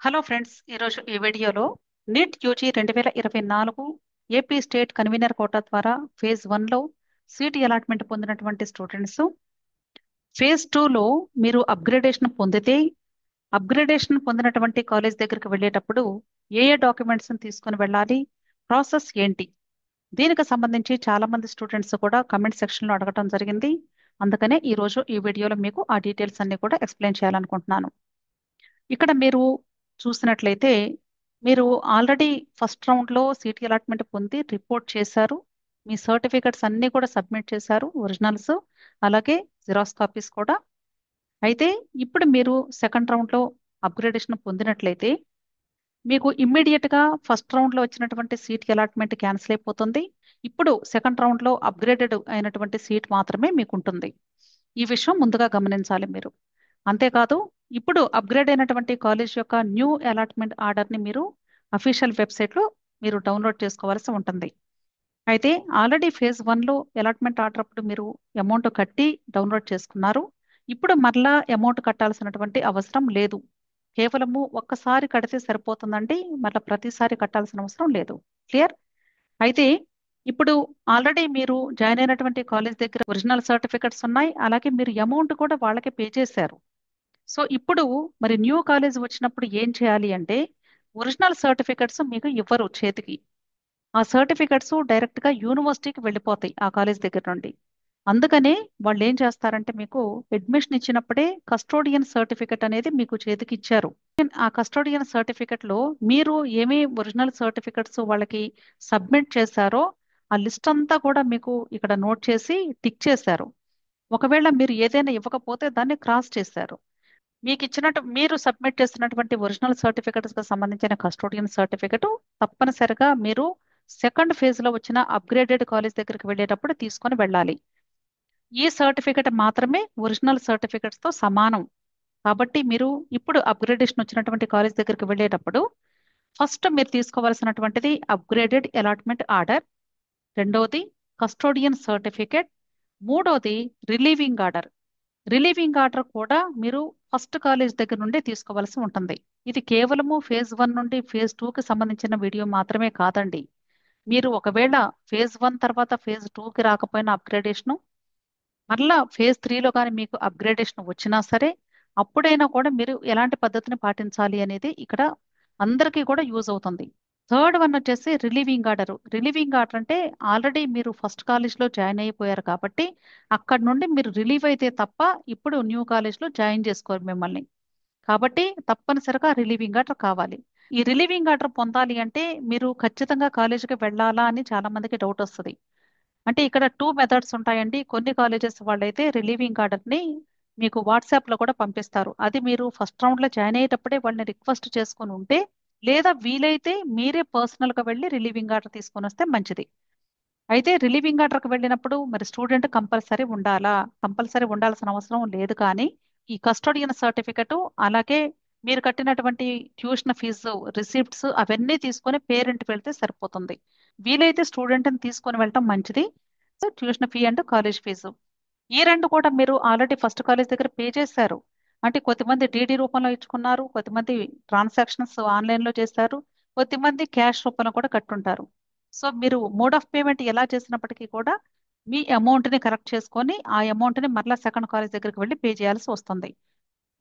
Hello friends, ఈరోజు ఈ వీడియోలో NEET UG 2024 AP state convenor quota ద్వారా ఫేజ్ 1లో సీట్ అలాట్మెంట్ పొందినటువంటి స్టూడెంట్స్ ఫేజ్ 2లో మీరు అప్గ్రేడేషన్ పొందితే అప్గ్రేడేషన్ పొందినటువంటి కాలేజ్ దగ్గరికి వెళ్ళేటప్పుడు ఏ ఏ డాక్యుమెంట్స్ తీసుకొని వెళ్ళాలి, ప్రాసెస్ ఏంటి, దీనికి సంబంధించి చాలా మంది స్టూడెంట్స్ కూడా కమెంట్ సెక్షన్లో అడగటం జరిగింది. అందుకనే ఈరోజు ఈ వీడియోలో మీకు ఆ డీటెయిల్స్ అన్ని కూడా ఎక్స్ప్లెయిన్ చేయాలనుకుంటున్నాను. ఇక్కడ మీరు చూసినట్లయితే మీరు ఆల్రెడీ ఫస్ట్ రౌండ్లో సీట్ అలాట్మెంట్ పొంది రిపోర్ట్ చేశారు. మీ సర్టిఫికెట్స్ అన్నీ కూడా సబ్మిట్ చేశారు, ఒరిజినల్స్ అలాగే జిరాక్స్ కాపీస్ కూడా. అయితే ఇప్పుడు మీరు సెకండ్ రౌండ్లో అప్గ్రేడేషన్ పొందినట్లయితే మీకు ఇమ్మీడియట్గా ఫస్ట్ రౌండ్లో వచ్చినటువంటి సీట్ అలాట్మెంట్ క్యాన్సిల్ అయిపోతుంది. ఇప్పుడు సెకండ్ రౌండ్లో అప్గ్రేడెడ్ అయినటువంటి సీట్ మాత్రమే మీకు ఉంటుంది. ఈ విషయం ముందుగా గమనించాలి మీరు. అంతేకాదు, ఇప్పుడు అప్గ్రేడ్ అయినటువంటి కాలేజ్ యొక్క న్యూ అలాట్మెంట్ ఆర్డర్ని మీరు అఫీషియల్ వెబ్సైట్లో మీరు డౌన్లోడ్ చేసుకోవాల్సి ఉంటుంది. అయితే ఆల్రెడీ ఫేజ్ 1లో అలాట్మెంట్ ఆర్డర్ అప్పుడు మీరు అమౌంట్ కట్టి డౌన్లోడ్ చేసుకున్నారు. ఇప్పుడు మరలా అమౌంట్ కట్టాల్సినటువంటి అవసరం లేదు. కేవలము ఒక్కసారి కడితే సరిపోతుందండి, మళ్ళీ ప్రతిసారి కట్టాల్సిన అవసరం లేదు. క్లియర్? అయితే ఇప్పుడు ఆల్రెడీ మీరు జాయిన్ అయినటువంటి కాలేజ్ దగ్గర ఒరిజినల్ సర్టిఫికెట్స్ ఉన్నాయి, అలాగే మీరు అమౌంట్ కూడా వాళ్ళకి పే చేశారు. సో ఇప్పుడు మరి న్యూ కాలేజ్ వచ్చినప్పుడు ఏం చేయాలి అంటే, ఒరిజినల్ సర్టిఫికెట్స్ మీకు ఇవ్వరు చేతికి. ఆ సర్టిఫికెట్స్ డైరెక్ట్గా యూనివర్సిటీకి వెళ్ళిపోతాయి ఆ కాలేజ్ దగ్గర నుండి. అందుకనే వాళ్ళు ఏం చేస్తారంటే, మీకు అడ్మిషన్ ఇచ్చినప్పుడే కస్టోడియన్ సర్టిఫికెట్ అనేది మీకు చేతికి ఇచ్చారు. ఆ కస్టోడియన్ సర్టిఫికెట్ లో మీరు ఏమి ఒరిజినల్ సర్టిఫికెట్స్ వాళ్ళకి సబ్మిట్ చేశారో ఆ లిస్ట్ అంతా కూడా మీకు ఇక్కడ నోట్ చేసి టిక్ చేశారు. ఒకవేళ మీరు ఏదైనా ఇవ్వకపోతే దాన్ని క్రాస్ చేశారు. మీకు ఇచ్చినట్టు మీరు సబ్మిట్ చేస్తున్నటువంటి ఒరిజినల్ సర్టిఫికెట్స్ కి సంబంధించిన కస్టోడియన్ సర్టిఫికెట్ తప్పనిసరిగా మీరు సెకండ్ ఫేజ్ లో వచ్చిన అప్గ్రేడెడ్ కాలేజ్ దగ్గరికి వెళ్ళేటప్పుడు తీసుకొని వెళ్ళాలి. ఈ సర్టిఫికెట్ మాత్రమే ఒరిజినల్ సర్టిఫికెట్స్ తో సమానం. కాబట్టి మీరు ఇప్పుడు అప్గ్రేడేషన్ వచ్చినటువంటి కాలేజ్ దగ్గరికి వెళ్ళేటప్పుడు ఫస్ట్ మీరు తీసుకోవాల్సినటువంటిది అప్గ్రేడెడ్ అలాట్మెంట్ ఆర్డర్, రెండవది కస్టోడియన్ సర్టిఫికెట్, మూడవది రిలీవింగ్ ఆర్డర్. రిలీవింగ్ ఆర్డర్ కూడా మీరు ఫస్ట్ కాలేజ్ దగ్గర నుండి తీసుకోవాల్సి ఉంటుంది. ఇది కేవలము ఫేజ్ 1 నుండి ఫేజ్ 2కి సంబంధించిన వీడియో మాత్రమే కాదండి. మీరు ఒకవేళ ఫేజ్ 1 తర్వాత ఫేజ్ 2కి రాకపోయినా అప్గ్రేడేషను, మరలా ఫేజ్ 3లో కానీ మీకు అప్గ్రేడేషన్ వచ్చినా సరే, అప్పుడైనా కూడా మీరు ఎలాంటి పద్ధతిని పాటించాలి అనేది ఇక్కడ అందరికీ కూడా యూజ్ అవుతుంది. థర్డ్ వన్ వచ్చేసి రిలీవింగ్ ఆర్డర్. రిలీవింగ్ ఆర్డర్ అంటే ఆల్రెడీ మీరు ఫస్ట్ కాలేజ్లో జాయిన్ అయిపోయారు కాబట్టి అక్కడ నుండి మీరు రిలీవ్ అయితే తప్ప ఇప్పుడు న్యూ కాలేజ్లో జాయిన్ చేసుకోరు మిమ్మల్ని. కాబట్టి తప్పనిసరిగా రిలీవింగ్ ఆర్డర్ కావాలి. ఈ రిలీవింగ్ ఆర్డర్ పొందాలి అంటే మీరు ఖచ్చితంగా కాలేజీకి వెళ్ళాలా అని చాలా మందికి డౌట్ వస్తుంది. అంటే ఇక్కడ టూ మెథడ్స్ ఉంటాయండి. కొన్ని కాలేజెస్ వాళ్ళైతే రిలీవింగ్ ఆర్డర్ని మీకు వాట్సాప్లో కూడా పంపిస్తారు. అది మీరు ఫస్ట్ రౌండ్లో జాయిన్ అయ్యేటప్పుడే వాళ్ళని రిక్వెస్ట్ చేసుకొని ఉంటే, లేదా వీలైతే మీరే పర్సనల్గా వెళ్ళి రిలీవింగ్ ఆర్డర్ తీసుకొని వస్తే మంచిది. అయితే రిలీవింగ్ ఆర్డర్కి వెళ్ళినప్పుడు మరి స్టూడెంట్ కంపల్సరీ ఉండాలా? కంపల్సరీ ఉండాల్సిన అవసరం లేదు, కానీ ఈ కస్టోడియన్ సర్టిఫికెట్ అలాగే మీరు కట్టినటువంటి ట్యూషన్ ఫీజు రిసిప్ట్స్ అవన్నీ తీసుకొని పేరెంట్ వెళ్తే సరిపోతుంది. వీలైతే స్టూడెంట్ని తీసుకొని వెళ్ళటం మంచిది. Tuition fee and college fees ఈ రెండు కూడా మీరు ఆల్రెడీ ఫస్ట్ కాలేజ్ దగ్గర పే చేశారు. అంటే కొద్దిమంది డీడీ రూపంలో ఇచ్చుకున్నారు, కొద్దిమంది ట్రాన్సాక్షన్స్ ఆన్లైన్లో చేశారు, కొద్దిమంది క్యాష్ రూపంలో కూడా కట్టుంటారు. సో మీరు మోడ్ ఆఫ్ పేమెంట్ ఎలా చేసినప్పటికీ కూడా మీ అమౌంట్ని కరెక్ట్ చేసుకొని ఆ అమౌంట్ని మరలా సెకండ్ కాలేజ్ దగ్గరికి వెళ్ళి పే చేయాల్సి వస్తుంది.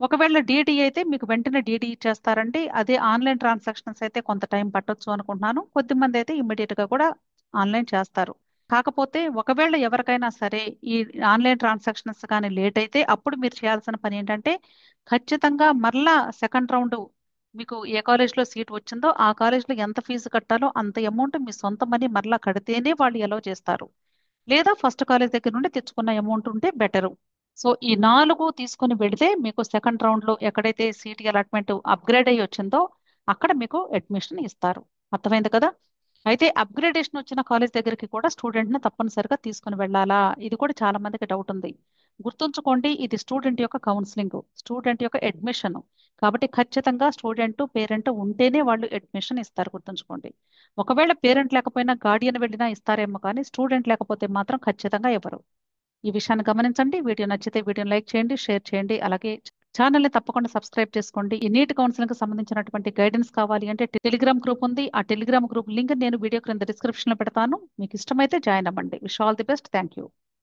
ఒకవేళ డీడీ అయితే మీకు వెంటనే డీడీ ఇచ్చేస్తారండి. అదే ఆన్లైన్ ట్రాన్సాక్షన్స్ అయితే కొంత టైం పట్టొచ్చు అనుకుంటున్నాను. కొద్దిమంది అయితే ఇమ్మీడియట్ గా కూడా ఆన్లైన్ చేస్తారు. కాకపోతే ఒకవేళ ఎవరికైనా సరే ఈ ఆన్లైన్ ట్రాన్సాక్షన్స్ కానీ లేట్ అయితే అప్పుడు మీరు చేయాల్సిన పని ఏంటంటే, ఖచ్చితంగా మరలా సెకండ్ రౌండ్ మీకు ఏ కాలేజ్లో సీట్ వచ్చిందో ఆ కాలేజ్లో ఎంత ఫీజు కట్టాలో అంత అమౌంట్ మీ సొంత మనీ మరలా కడితేనే వాళ్ళు ఎలో చేస్తారు. లేదా ఫస్ట్ కాలేజ్ దగ్గర నుండి తెచ్చుకున్న అమౌంట్ ఉంటే బెటరు. సో ఈ నాలుగు తీసుకొని వెళితే మీకు సెకండ్ రౌండ్ లో ఎక్కడైతే సీట్ అలాట్మెంట్ అప్గ్రేడ్ అయ్యి వచ్చిందో అక్కడ మీకు అడ్మిషన్ ఇస్తారు. అర్థమైంది కదా? అయితే అప్గ్రేడేషన్ వచ్చిన కాలేజ్ దగ్గరికి కూడా స్టూడెంట్ ని తప్పనిసరిగా తీసుకుని వెళ్ళాలా? ఇది కూడా చాలా మందికి డౌట్ ఉంది. గుర్తుంచుకోండి, ఇది స్టూడెంట్ యొక్క కౌన్సిలింగ్, స్టూడెంట్ యొక్క అడ్మిషన్. కాబట్టి ఖచ్చితంగా స్టూడెంట్ పేరెంట్ ఉంటేనే వాళ్ళు అడ్మిషన్ ఇస్తారు, గుర్తుంచుకోండి. ఒకవేళ పేరెంట్ లేకపోయినా గార్డియన్ వెళ్ళినా ఇస్తారేమో, కానీ స్టూడెంట్ లేకపోతే మాత్రం ఖచ్చితంగా ఇవ్వరు. ఈ విషయాన్ని గమనించండి. వీడియో నచ్చితే వీడియోని లైక్ చేయండి, షేర్ చేయండి, అలాగే ఛానల్ని తప్పకుండా సబ్స్క్రైబ్ చేసుకోండి. ఈ నీట్ కౌన్సిలింగ్ కి సంబంధించినటువంటి గైడెన్స్ కావాలి అంటే టెలిగ్రామ్ గ్రూప్ ఉంది. ఆ టెలిగ్రామ్ గ్రూప్ లింక్ నేను వీడియో క్రింద డిస్క్రిప్షన్ లో పెడతాను. మీకు ఇష్టమైతే జాయిన్ అవ్వండి. Wish all the best. Thank you.